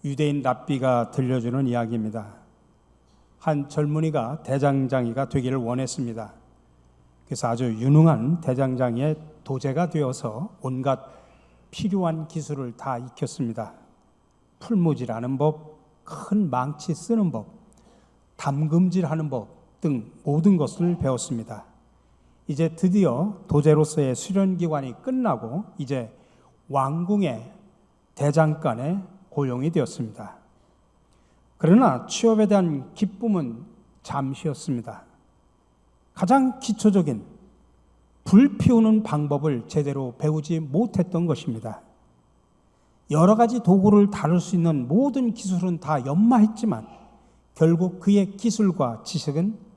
유대인 랍비가 들려주는 이야기입니다. 한 젊은이가 대장장이가 되기를 원했습니다. 그래서 아주 유능한 대장장이의 도제가 되어서 온갖 필요한 기술을 다 익혔습니다. 풀무질하는 법, 큰 망치 쓰는 법, 담금질하는 법 등 모든 것을 배웠습니다. 이제 드디어 도제로서의 수련 기간이 끝나고 이제 왕궁의 대장간에 고용이 되었습니다. 그러나 취업에 대한 기쁨은 잠시였습니다. 가장 기초적인 불 피우는 방법을 제대로 배우지 못했던 것입니다. 여러 가지 도구를 다룰 수 있는 모든 기술은 다 연마했지만 결국 그의 기술과 지식은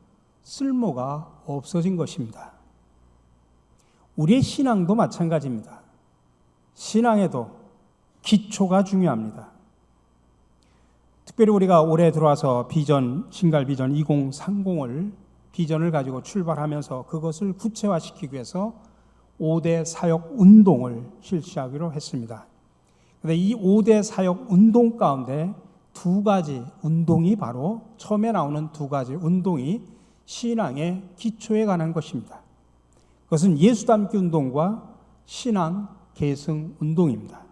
쓸모가 없어진 것입니다. 우리의 신앙도 마찬가지입니다. 신앙에도 기초가 중요합니다. 특별히 우리가 올해 들어와서 신갈 비전 2030을 비전을 가지고 출발하면서 그것을 구체화시키기 위해서 5대 사역 운동을 실시하기로 했습니다. 그런데 이 5대 사역 운동 가운데 두 가지 운동이 바로 처음에 나오는 두 가지 운동이 신앙의 기초에 관한 것입니다. 그것은 예수 닮기 운동과 신앙 계승 운동입니다.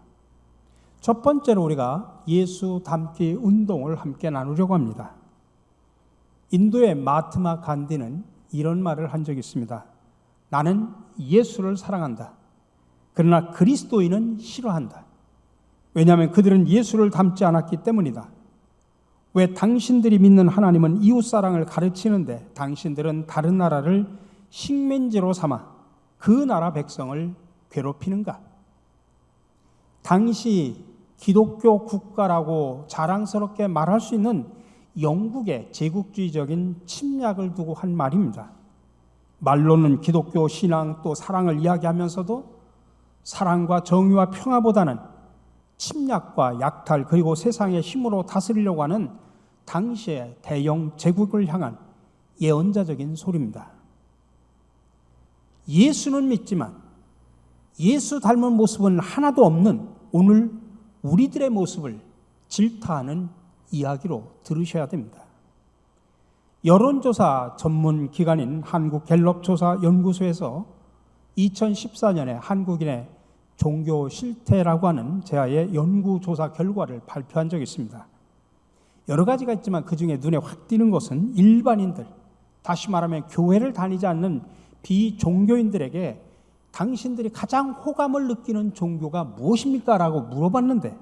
첫 번째로 우리가 예수 닮기 운동을 함께 나누려고 합니다. 인도의 마하트마 간디는 이런 말을 한 적이 있습니다. 나는 예수를 사랑한다. 그러나 그리스도인은 싫어한다. 왜냐하면 그들은 예수를 닮지 않았기 때문이다. 왜 당신들이 믿는 하나님은 이웃사랑을 가르치는데 당신들은 다른 나라를 식민지로 삼아 그 나라 백성을 괴롭히는가? 당시 기독교 국가라고 자랑스럽게 말할 수 있는 영국의 제국주의적인 침략을 두고 한 말입니다. 말로는 기독교 신앙 또 사랑을 이야기하면서도 사랑과 정의와 평화보다는 침략과 약탈 그리고 세상의 힘으로 다스리려고 하는 당시의 대영 제국을 향한 예언자적인 소리입니다. 예수는 믿지만 예수 닮은 모습은 하나도 없는 오늘 우리들의 모습을 질타하는 이야기로 들으셔야 됩니다. 여론조사 전문 기관인 한국갤럽조사연구소에서 2014년에 한국인의 종교 실태라고 하는 제아의 연구조사 결과를 발표한 적이 있습니다. 여러 가지가 있지만 그 중에 눈에 확 띄는 것은 일반인들, 다시 말하면 교회를 다니지 않는 비종교인들에게 당신들이 가장 호감을 느끼는 종교가 무엇입니까? 라고 물어봤는데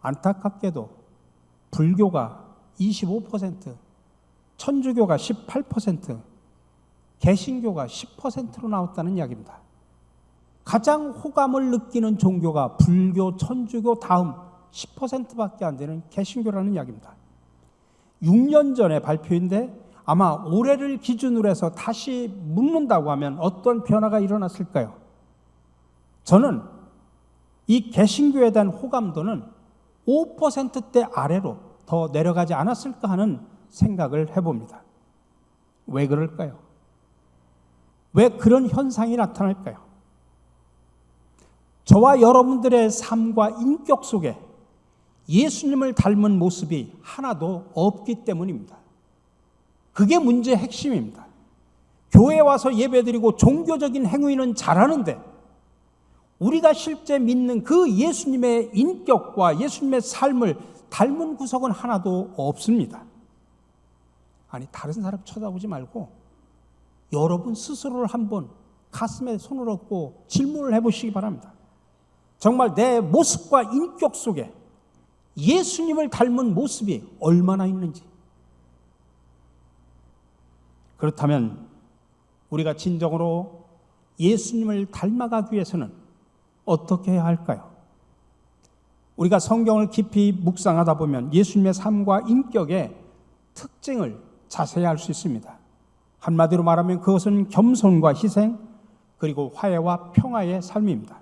안타깝게도 불교가 25%, 천주교가 18%, 개신교가 10%로 나왔다는 이야기입니다. 가장 호감을 느끼는 종교가 불교, 천주교 다음 10%밖에 안 되는 개신교라는 이야기입니다. 6년 전에 발표인데 아마 올해를 기준으로 해서 다시 묻는다고 하면 어떤 변화가 일어났을까요? 저는 이 개신교에 대한 호감도는 5%대 아래로 더 내려가지 않았을까 하는 생각을 해봅니다. 왜 그럴까요? 왜 그런 현상이 나타날까요? 저와 여러분들의 삶과 인격 속에 예수님을 닮은 모습이 하나도 없기 때문입니다. 그게 문제의 핵심입니다. 교회에 와서 예배드리고 종교적인 행위는 잘하는데 우리가 실제 믿는 그 예수님의 인격과 예수님의 삶을 닮은 구석은 하나도 없습니다. 아니, 다른 사람 쳐다보지 말고 여러분 스스로를 한번 가슴에 손을 얹고 질문을 해보시기 바랍니다. 정말 내 모습과 인격 속에 예수님을 닮은 모습이 얼마나 있는지. 그렇다면 우리가 진정으로 예수님을 닮아가기 위해서는 어떻게 해야 할까요? 우리가 성경을 깊이 묵상하다 보면 예수님의 삶과 인격의 특징을 자세히 알 수 있습니다. 한마디로 말하면 그것은 겸손과 희생 그리고 화해와 평화의 삶입니다.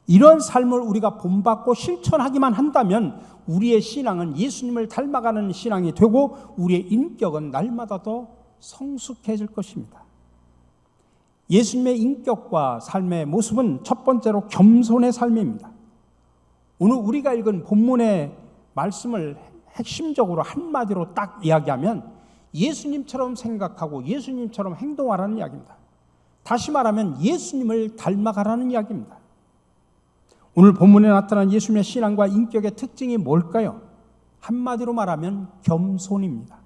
이런 삶을 우리가 본받고 실천하기만 한다면 우리의 신앙은 예수님을 닮아가는 신앙이 되고 우리의 인격은 날마다 더 성숙해질 것입니다. 예수님의 인격과 삶의 모습은 첫 번째로 겸손의 삶입니다. 오늘 우리가 읽은 본문의 말씀을 핵심적으로 한마디로 딱 이야기하면 예수님처럼 생각하고 예수님처럼 행동하라는 이야기입니다. 다시 말하면 예수님을 닮아가라는 이야기입니다. 오늘 본문에 나타난 예수님의 신앙과 인격의 특징이 뭘까요? 한마디로 말하면 겸손입니다.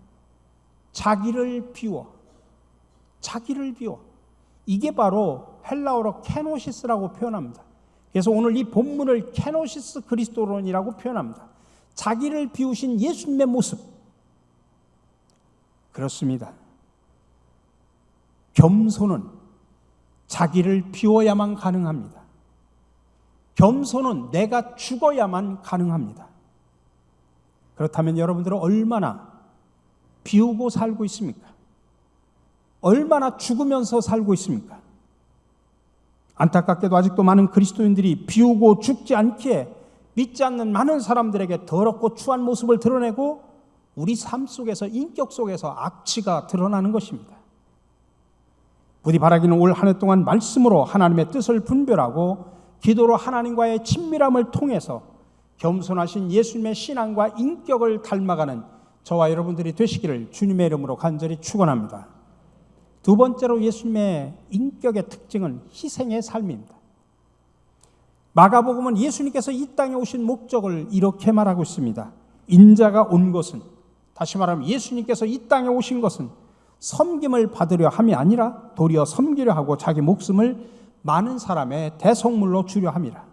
자기를 비워. 이게 바로 헬라어로 케노시스라고 표현합니다. 그래서 오늘 이 본문을 케노시스 그리스도론이라고 표현합니다. 자기를 비우신 예수님의 모습. 그렇습니다. 겸손은 자기를 비워야만 가능합니다. 겸손은 내가 죽어야만 가능합니다. 그렇다면 여러분들은 얼마나 비우고 살고 있습니까? 얼마나 죽으면서 살고 있습니까? 안타깝게도 아직도 많은 그리스도인들이 비우고 죽지 않기에 믿지 않는 많은 사람들에게 더럽고 추한 모습을 드러내고 우리 삶 속에서, 인격 속에서 악취가 드러나는 것입니다. 부디 바라기는 올 한 해 동안 말씀으로 하나님의 뜻을 분별하고 기도로 하나님과의 친밀함을 통해서 겸손하신 예수님의 신앙과 인격을 닮아가는 저와 여러분들이 되시기를 주님의 이름으로 간절히 축원합니다. 두 번째로 예수님의 인격의 특징은 희생의 삶입니다. 마가복음은 예수님께서 이 땅에 오신 목적을 이렇게 말하고 있습니다. 인자가 온 것은, 다시 말하면 예수님께서 이 땅에 오신 것은 섬김을 받으려 함이 아니라 도리어 섬기려 하고 자기 목숨을 많은 사람의 대속물로 주려 함이라.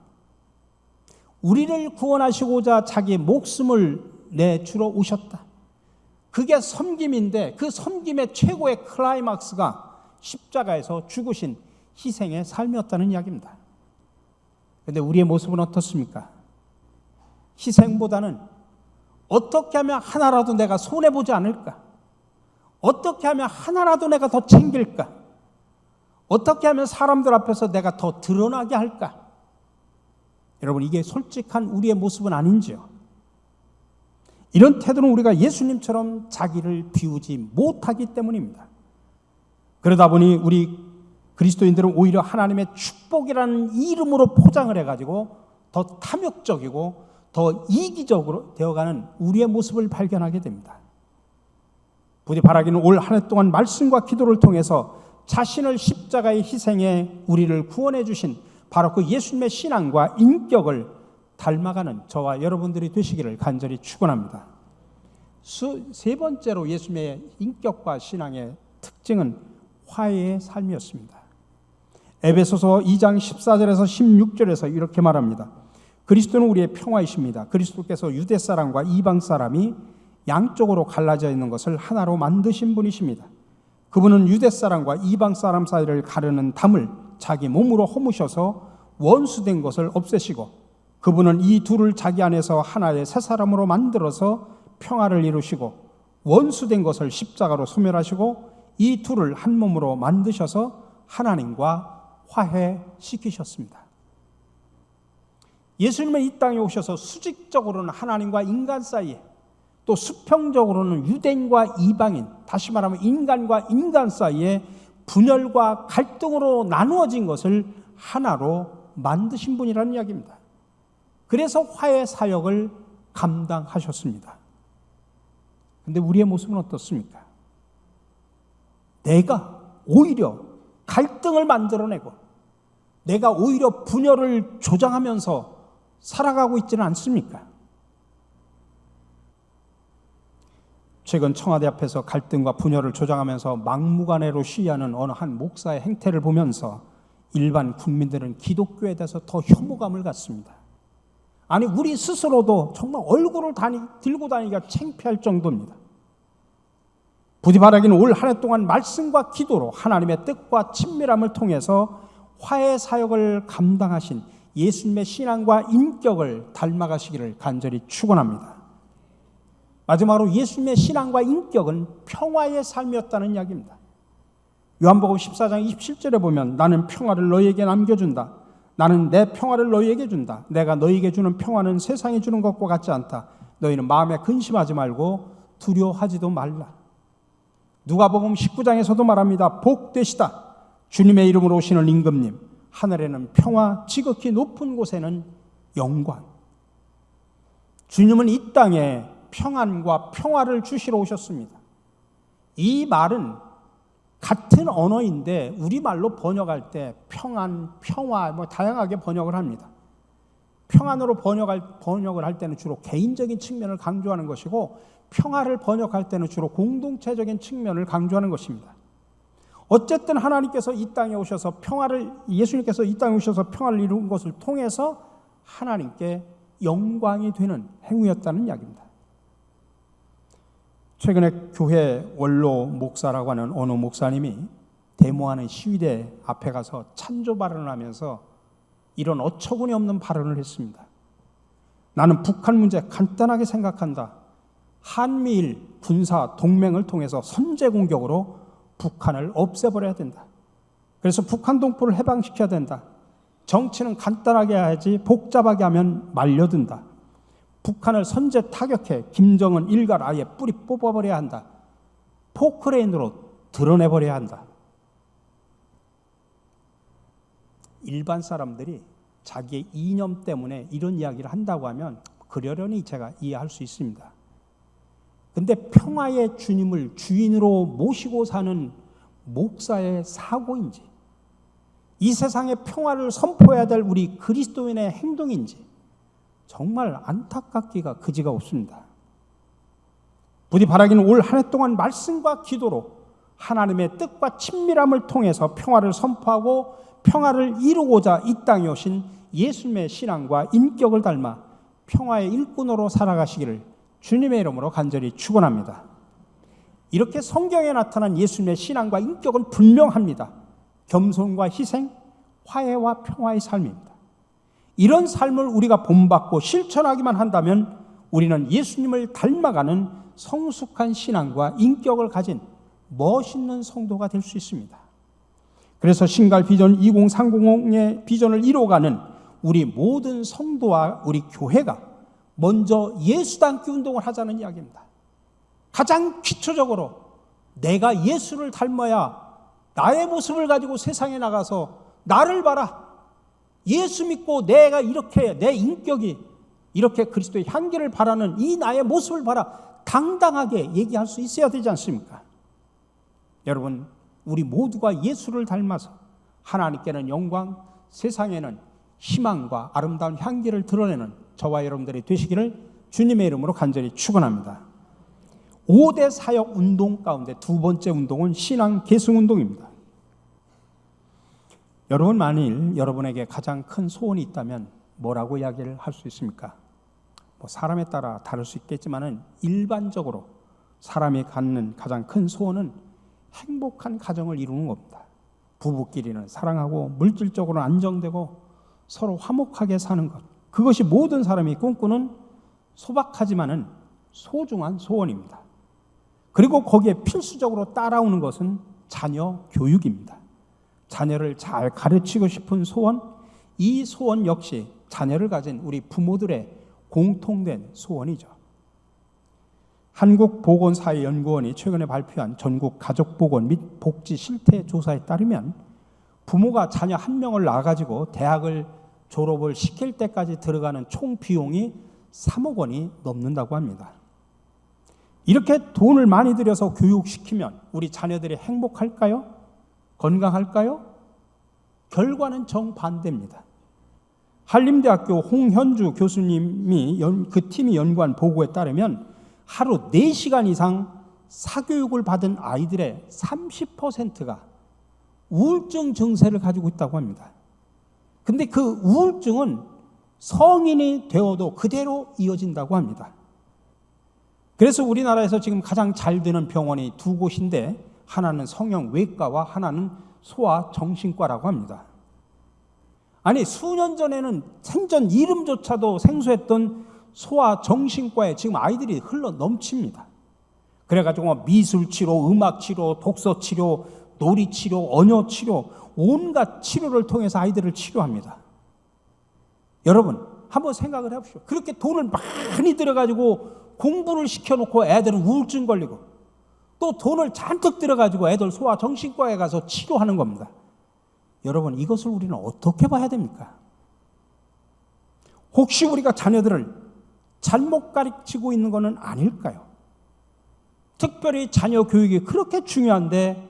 우리를 구원하시고자 자기 목숨을 내주러 오셨다. 그게 섬김인데 그 섬김의 최고의 클라이막스가 십자가에서 죽으신 희생의 삶이었다는 이야기입니다. 그런데 우리의 모습은 어떻습니까? 희생보다는 어떻게 하면 하나라도 내가 손해보지 않을까? 어떻게 하면 하나라도 내가 더 챙길까? 어떻게 하면 사람들 앞에서 내가 더 드러나게 할까? 여러분, 이게 솔직한 우리의 모습은 아닌지요? 이런 태도는 우리가 예수님처럼 자기를 비우지 못하기 때문입니다. 그러다 보니 우리 그리스도인들은 오히려 하나님의 축복이라는 이름으로 포장을 해가지고 더 탐욕적이고 더 이기적으로 되어가는 우리의 모습을 발견하게 됩니다. 부디 바라기는 올 한 해 동안 말씀과 기도를 통해서 자신을 십자가의 희생에 우리를 구원해 주신 바로 그 예수님의 신앙과 인격을 닮아가는 저와 여러분들이 되시기를 간절히 축원합니다. 세 번째로 예수님의 인격과 신앙의 특징은 화해의 삶이었습니다. 에베소서 2장 14절에서 16절에서 이렇게 말합니다. 그리스도는 우리의 평화이십니다. 그리스도께서 유대 사람과 이방 사람이 양쪽으로 갈라져 있는 것을 하나로 만드신 분이십니다. 그분은 유대 사람과 이방 사람 사이를 가르는 담을 자기 몸으로 허무셔서 원수된 것을 없애시고 그분은 이 둘을 자기 안에서 하나의 새 사람으로 만들어서 평화를 이루시고 원수된 것을 십자가로 소멸하시고 이 둘을 한 몸으로 만드셔서 하나님과 화해시키셨습니다. 예수님은 이 땅에 오셔서 수직적으로는 하나님과 인간 사이에 또 수평적으로는 유대인과 이방인, 다시 말하면 인간과 인간 사이에 분열과 갈등으로 나누어진 것을 하나로 만드신 분이라는 이야기입니다. 그래서 화해 사역을 감당하셨습니다. 그런데 우리의 모습은 어떻습니까? 내가 오히려 갈등을 만들어내고 내가 오히려 분열을 조장하면서 살아가고 있지는 않습니까? 최근 청와대 앞에서 갈등과 분열을 조장하면서 막무가내로 시위하는 어느 한 목사의 행태를 보면서 일반 국민들은 기독교에 대해서 더 혐오감을 갖습니다. 아니, 우리 스스로도 정말 얼굴을 들고 다니기가 창피할 정도입니다. 부디 바라기는 올 한 해 동안 말씀과 기도로 하나님의 뜻과 친밀함을 통해서 화해 사역을 감당하신 예수님의 신앙과 인격을 닮아가시기를 간절히 축원합니다. 마지막으로 예수님의 신앙과 인격은 평화의 삶이었다는 이야기입니다. 요한복음 14장 27절에 보면 나는 평화를 너희에게 남겨준다. 나는 내 평화를 너희에게 준다. 내가 너희에게 주는 평화는 세상이 주는 것과 같지 않다. 너희는 마음에 근심하지 말고 두려워하지도 말라. 누가복음 19장에서도 말합니다. 복되시다. 주님의 이름으로 오시는 임금님. 하늘에는 평화, 지극히 높은 곳에는 영광. 주님은 이 땅에 평안과 평화를 주시러 오셨습니다. 이 말은 같은 언어인데 우리말로 번역할 때 평안, 평화 다양하게 번역을 합니다. 평안으로 번역을 할 때는 주로 개인적인 측면을 강조하는 것이고, 평화를 번역할 때는 주로 공동체적인 측면을 강조하는 것입니다. 어쨌든 하나님께서 이 땅에 오셔서 예수님께서 이 땅에 오셔서 평화를 이룬 것을 통해서 하나님께 영광이 되는 행위였다는 이야기입니다. 최근에 교회 원로 목사라고 하는 어느 목사님이 데모하는 시위대 앞에 가서 찬조 발언을 하면서 이런 어처구니 없는 발언을 했습니다. 나는 북한 문제 간단하게 생각한다. 한미일 군사 동맹을 통해서 선제 공격으로 북한을 없애버려야 된다. 그래서 북한 동포를 해방시켜야 된다. 정치는 간단하게 해야지 복잡하게 하면 말려든다. 북한을 선제 타격해 김정은 일가를 아예 뿌리 뽑아버려야 한다. 포크레인으로 드러내버려야 한다. 일반 사람들이 자기의 이념 때문에 이런 이야기를 한다고 하면 그러려니 제가 이해할 수 있습니다. 근데 평화의 주님을 주인으로 모시고 사는 목사의 사고인지, 이 세상의 평화를 선포해야 될 우리 그리스도인의 행동인지 정말 안타깝기가 그지가 없습니다. 부디 바라기는 올 한 해 동안 말씀과 기도로 하나님의 뜻과 친밀함을 통해서 평화를 선포하고 평화를 이루고자 이 땅에 오신 예수님의 신앙과 인격을 닮아 평화의 일꾼으로 살아가시기를 주님의 이름으로 간절히 축원합니다. 이렇게 성경에 나타난 예수님의 신앙과 인격은 분명합니다. 겸손과 희생, 화해와 평화의 삶입니다. 이런 삶을 우리가 본받고 실천하기만 한다면 우리는 예수님을 닮아가는 성숙한 신앙과 인격을 가진 멋있는 성도가 될 수 있습니다. 그래서 신갈 비전 2030의 비전을 이루어가는 우리 모든 성도와 우리 교회가 먼저 예수 닮기 운동을 하자는 이야기입니다. 가장 기초적으로 내가 예수를 닮아야 나의 모습을 가지고 세상에 나가서 나를 봐라, 예수 믿고 내가 이렇게 내 인격이 이렇게 그리스도의 향기를 바라는 이 나의 모습을 봐라, 당당하게 얘기할 수 있어야 되지 않습니까? 여러분, 우리 모두가 예수를 닮아서 하나님께는 영광, 세상에는 희망과 아름다운 향기를 드러내는 저와 여러분들이 되시기를 주님의 이름으로 간절히 축원합니다. 5대 사역 운동 가운데 두 번째 운동은 신앙 계승 운동입니다. 여러분, 만일 여러분에게 가장 큰 소원이 있다면 뭐라고 이야기를 할 수 있습니까? 사람에 따라 다를 수 있겠지만 일반적으로 사람이 갖는 가장 큰 소원은 행복한 가정을 이루는 겁니다. 부부끼리는 사랑하고 물질적으로 안정되고 서로 화목하게 사는 것, 그것이 모든 사람이 꿈꾸는 소박하지만은 소중한 소원입니다. 그리고 거기에 필수적으로 따라오는 것은 자녀 교육입니다. 자녀를 잘 가르치고 싶은 소원, 이 소원 역시 자녀를 가진 우리 부모들의 공통된 소원이죠. 한국보건사회연구원이 최근에 발표한 전국 가족보건 및 복지 실태 조사에 따르면 부모가 자녀 한 명을 낳아가지고 대학을 졸업을 시킬 때까지 들어가는 총 비용이 3억 원이 넘는다고 합니다. 이렇게 돈을 많이 들여서 교육시키면 우리 자녀들이 행복할까요? 건강할까요? 결과는 정반대입니다. 한림대학교 홍현주 교수님이 그 팀이 연구한 보고에 따르면 하루 4시간 이상 사교육을 받은 아이들의 30%가 우울증 증세를 가지고 있다고 합니다. 근데 그 우울증은 성인이 되어도 그대로 이어진다고 합니다. 그래서 우리나라에서 지금 가장 잘 되는 병원이 두 곳인데 하나는 성형외과와 하나는 소아정신과라고 합니다. 아니, 수년 전에는 생전 이름조차도 생소했던 소아정신과에 지금 아이들이 흘러 넘칩니다. 그래가지고 미술치료, 음악치료, 독서치료, 놀이치료, 언어치료, 온갖 치료를 통해서 아이들을 치료합니다. 여러분, 한번 생각을 해보십시오. 그렇게 돈을 많이 들여가지고 공부를 시켜놓고 애들은 우울증 걸리고 또 돈을 잔뜩 들여가지고 애들 소아정신과에 가서 치료하는 겁니다. 여러분, 이것을 우리는 어떻게 봐야 됩니까? 혹시 우리가 자녀들을 잘못 가르치고 있는 것은 아닐까요? 특별히 자녀 교육이 그렇게 중요한데